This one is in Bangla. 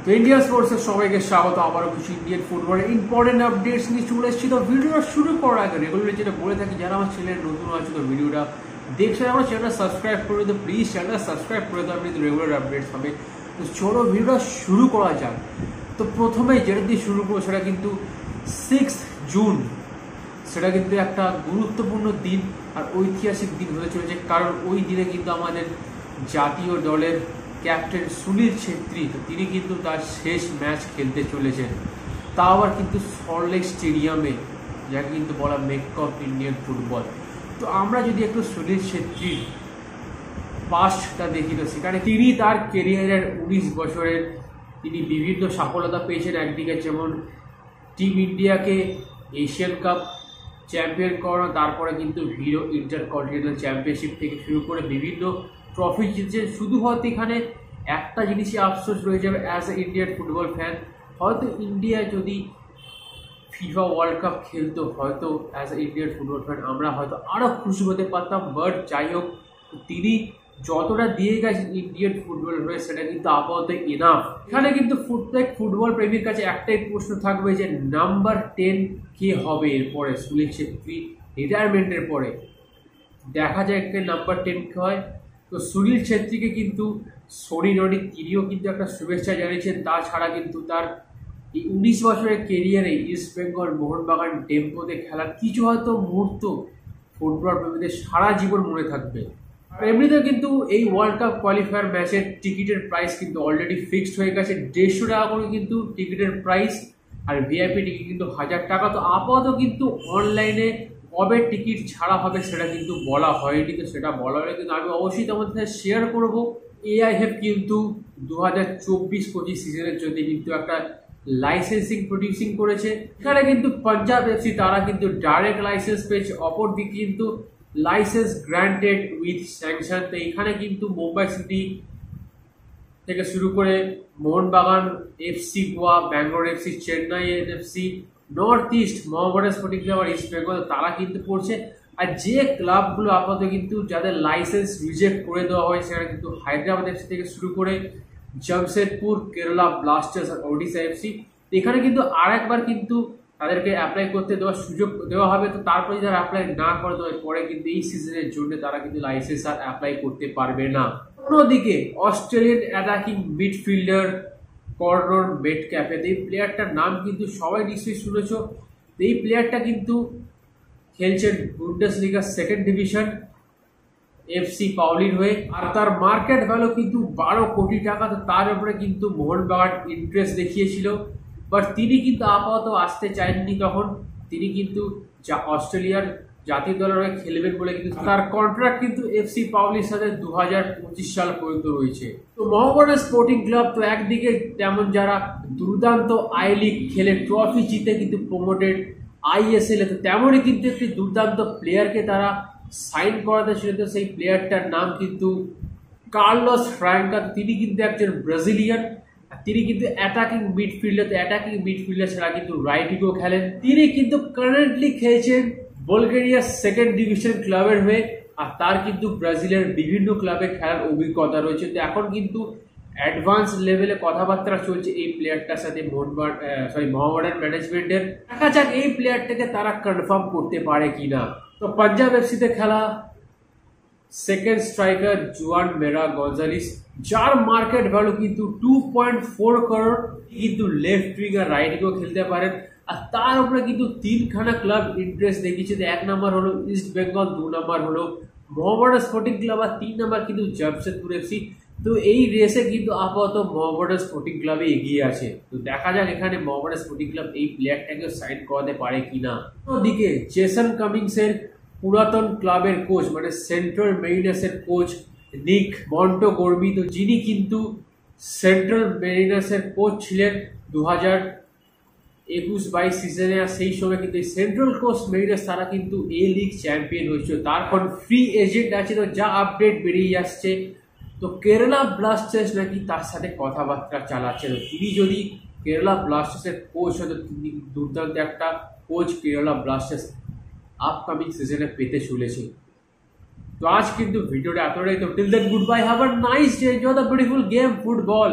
তো ইন্ডিয়া স্পোর্টসের সবাইকে স্বাগত আবারও কিছু ইন্ডিয়ান ফুটবলের ইম্পর্টেন্ট আপডেটস নিয়ে চলে এসেছি। তো ভিডিওটা শুরু করার আগে রেগুলারলি যেটা বলে থাকি, যারা আমার চ্যানেলে নতুন আছে তো ভিডিওটা দেখছে আমার চ্যানেলটা সাবস্ক্রাইব করে দিও, প্লিজ চ্যানেলটা সাবস্ক্রাইব করে দাও, আপনি রেগুলার আপডেটস হবে। তো চলো ভিডিওটা শুরু করা যাক। তো প্রথমে যেটা দিয়ে শুরু করবো সেটা কিন্তু 6 জুন, সেটা কিন্তু একটা গুরুত্বপূর্ণ দিন আর ঐতিহাসিক দিন হতে চলেছে, কারণ ওই দিনে কিন্তু আমাদের জাতীয় দলের ক্যাপ্টেন সুনীল ছেত্রী তিনি কিন্তু তার শেষ ম্যাচ খেলতে চলেছেন, তা আবার কিন্তু সল্টলেক স্টেডিয়ামে, যাকে কিন্তু বলা মেক্কা অফ ইন্ডিয়ান ফুটবল। তো আমরা যদি একটু সুনীল ছেত্রীর পাস্টটা দেখি, তো সেখানে তিনি তার কেরিয়ারের 19 বছরের তিনি বিভিন্ন সফলতা পেয়েছেন। একদিকে যেমন টিম ইন্ডিয়াকে এশিয়ান কাপ চ্যাম্পিয়ন করানো, তারপরে কিন্তু হিরো ইন্টারকন্টিনেন্টাল চ্যাম্পিয়নশিপ থেকে শুরু করে বিভিন্ন ট্রফি জিতছেন। শুধু হয়তো এখানে একটা জিনিসই আফসোস রয়ে যাবে as a Indian football fan, হয়তো ইন্ডিয়া যদি ফিফা ওয়ার্ল্ড কাপ খেলতো, হয়তো as a Indian football fan আমরা হয়তো আরও খুশি হতে পারতাম। বাট যাই হোক, তিনি যতটা দিয়ে গেছেন ইন্ডিয়ান ফুটবল হয়ে সেটা কিন্তু আপাতত এনাফ। এখানে কিন্তু প্রত্যেক ফুটবল প্রেমীর কাছে একটাই প্রশ্ন থাকবে যে নাম্বার 10 কে হবে এরপরে সুনীল ছেত্রী রিটায়ারমেন্টের পরে। দেখা যায় একটা নাম্বার 10 কে হয়। তো সুনীল ছেত্রীকে কিন্তু সনি রনি তিনিও কিন্তু একটা শুভেচ্ছা জানিয়েছেন। তাছাড়া কিন্তু তার এই 19 বছরের কেরিয়ারে ইস্ট বেঙ্গল, মোহনবাগান, টেম্পোতে খেলার কিছু হয়তো মুহূর্ত ফুটবল প্রেমীদের সারা জীবন মনে থাকবে। আর এমনিতেও কিন্তু এই ওয়ার্ল্ড কাপ কোয়ালিফায়ার ম্যাচের টিকিটের প্রাইস কিন্তু অলরেডি ফিক্সড হয়ে গেছে, 150 টাকা করে কিন্তু টিকিটের প্রাইস, আর ভিআইপি টিকিট কিন্তু 1000 টাকা। তো আপাতত কিন্তু অনলাইনে কবে টিকিট ছাড়া হবে সেটা কিন্তু বলা হয়নি। তো সেটা বলা হলে কিন্তু আমি অবশ্যই তোমাদের সাথে শেয়ার করবো। এআইএফ কিন্তু 2024-25 সিজনের জন্য কিন্তু একটা লাইসেন্সিং প্রডিউসিং করেছে। এখানে কিন্তু পাঞ্জাব এফসি তারা কিন্তু ডাইরেক্ট লাইসেন্স পেয়েছে, অপরদিকে কিন্তু লাইসেন্স গ্রান্টেড উইথ স্যাংশন। তো এখানে কিন্তু মুম্বাই সিটি থেকে শুরু করে Mohun Bagan, FC Goa, Bangalore FC, Chennai FC, north east, Mohammedan sporting club আর ইস্ট বেঙ্গল তারা কিন্তু পড়ছে। আর যে ক্লাবগুলো আপাতত কিন্তু যাদের লাইসেন্স রিজেক্ট করে দেওয়া হয় সেখানে কিন্তু হায়দ্রাবাদ এফসি থেকে শুরু করে জামশেদপুর, কেরালা ব্লাস্টার্স আর ওডিশা এফসি। এখানে কিন্তু আর একবার কিন্তু তাদেরকে অ্যাপ্লাই করতে দেওয়ার সুযোগ দেওয়া হবে। তো তারপরে যারা অ্যাপ্লাই না করে দেওয়ার পরে কিন্তু এই সিজনের জন্য তারা কিন্তু লাইসেন্স আর অ্যাপ্লাই করতে পারবে না। অন্যদিকে অস্ট্রেলিয়ান অ্যাটাকিং মিডফিল্ডার কর্নর মেটক্যাফে, এই প্লেয়ারটার নাম কিন্তু সবাই নিশ্চয়ই শুনেছ। এই প্লেয়ারটা কিন্তু খেলছেন বুন্ডেসলিগা সেকেন্ড ডিভিশন এফসি পাউলির হয়ে, আর তার মার্কেট ভ্যালু কিন্তু 12 কোটি টাকা। তো তার উপরে কিন্তু মোহনবাগান ইন্টারেস্ট দেখিয়েছিল, বাট তিনি কিন্তু আপাতত আসতে চাননি। তখন তিনি কিন্তু অস্ট্রেলিয়ার জাতীয় দলের হয়ে খেলবেন বলে কিন্তু তার কন্ট্রাক্ট কিন্তু এফসি পাউলির সাথে 2025 সাল পর্যন্ত রয়েছে। তো মোহামেডান স্পোর্টিং ক্লাব তো একদিকে তেমন যারা দুর্দান্ত আই লিগ খেলে ট্রফি জিতে কিন্তু প্রমোটেড আইএসএল, তো তেমনই কিন্তু একটি দুর্দান্ত প্লেয়ারকে তারা সাইন করাতে ছিল। তো সেই প্লেয়ারটার নাম কিন্তু কার্লোস ফ্রাঙ্কা। তিনি কিন্তু একজন ব্রাজিলিয়ান, তিনি কিন্তু অ্যাটাকিং মিডফিল্ডার। তো অ্যাটাকিং মিডফিল্ডার ছাড়া কিন্তু রাইট উইংও খেলেন। তিনি কিন্তু কারেন্টলি খেলছেন বুলগেরিয়া সেকেন্ড ডিভিশন ক্লাবের হয়ে, আর তার কিন্তু ব্রাজিলের বিভিন্ন ক্লাবে খেলার অভিজ্ঞতা রয়েছে। তো এখন কিন্তু অ্যাডভান্স লেভেলে কথাবার্তা চলছে এই প্লেয়ারটার সাথে মোহামেডান ম্যানেজমেন্টের। দেখা যাক এই প্লেয়ারটাকে তারা কনফার্ম করতে পারে কিনা। তো পাঞ্জাব এফসিতে খেলা সেকেন্ড স্ট্রাইকার জুয়ান মেরা গঞ্জালিস, যার মার্কেট ভ্যালু কিন্তু 2.4 করোড়, কিন্তু লেফট উইং আর রাইট উইংও খেলতে পারেন। আর তার উপরে কিন্তু 3খানা ক্লাব ইন্টারেস্ট দেখিয়েছে। 1 নম্বর হলো ইস্ট বেঙ্গল, 2 নম্বর হলো মোহামেডান স্পোর্টিং ক্লাব, আর 3 নম্বর কিন্তু জামশেদপুর এফসি। তো এই রেসে কিন্তু আপাতত মোহামেডান স্পোর্টিং ক্লাবে এগিয়ে আছে। তো দেখা যাক এখানে মোহামেডান স্পোর্টিং ক্লাব এই প্লেয়ারটাকে সাইন করাতে পারে কিনা। অন্যদিকে জেসন কামিংসের পুরাতন ক্লাবের কোচ মানে সেন্ট্রাল মেরিনার্সের কোচ নিক মন্টোগোর্মি, তো যিনি কিন্তু সেন্ট্রাল মেরিনার্সের কোচ ছিলেন 2021-22 সিজনে, আর সেই সময় কিন্তু সেন্ট্রাল কোস্ট মেরিনার্স তারা কিন্তু এ লিগ চ্যাম্পিয়ন হয়েছিল। তারপর ফ্রি এজেন্ট আছে, তো যা আপডেট বেরিয়ে আসছে তো কেরালা ব্লাস্টার্স নাকি তার সাথে কথাবার্তা চালাচ্ছে। তো তিনি যদি কেরালা ব্লাস্টার্সের কোচ হতো, তিনি দুর্দান্ত একটা কোচ কেরালা ব্লাস্টার্স আপকামিং সিজনে পেতে চলেছে। তো आज কিন্তু ভিডিওটা এতটাই। তো till then good bye, have a nice day, enjoy the beautiful game football.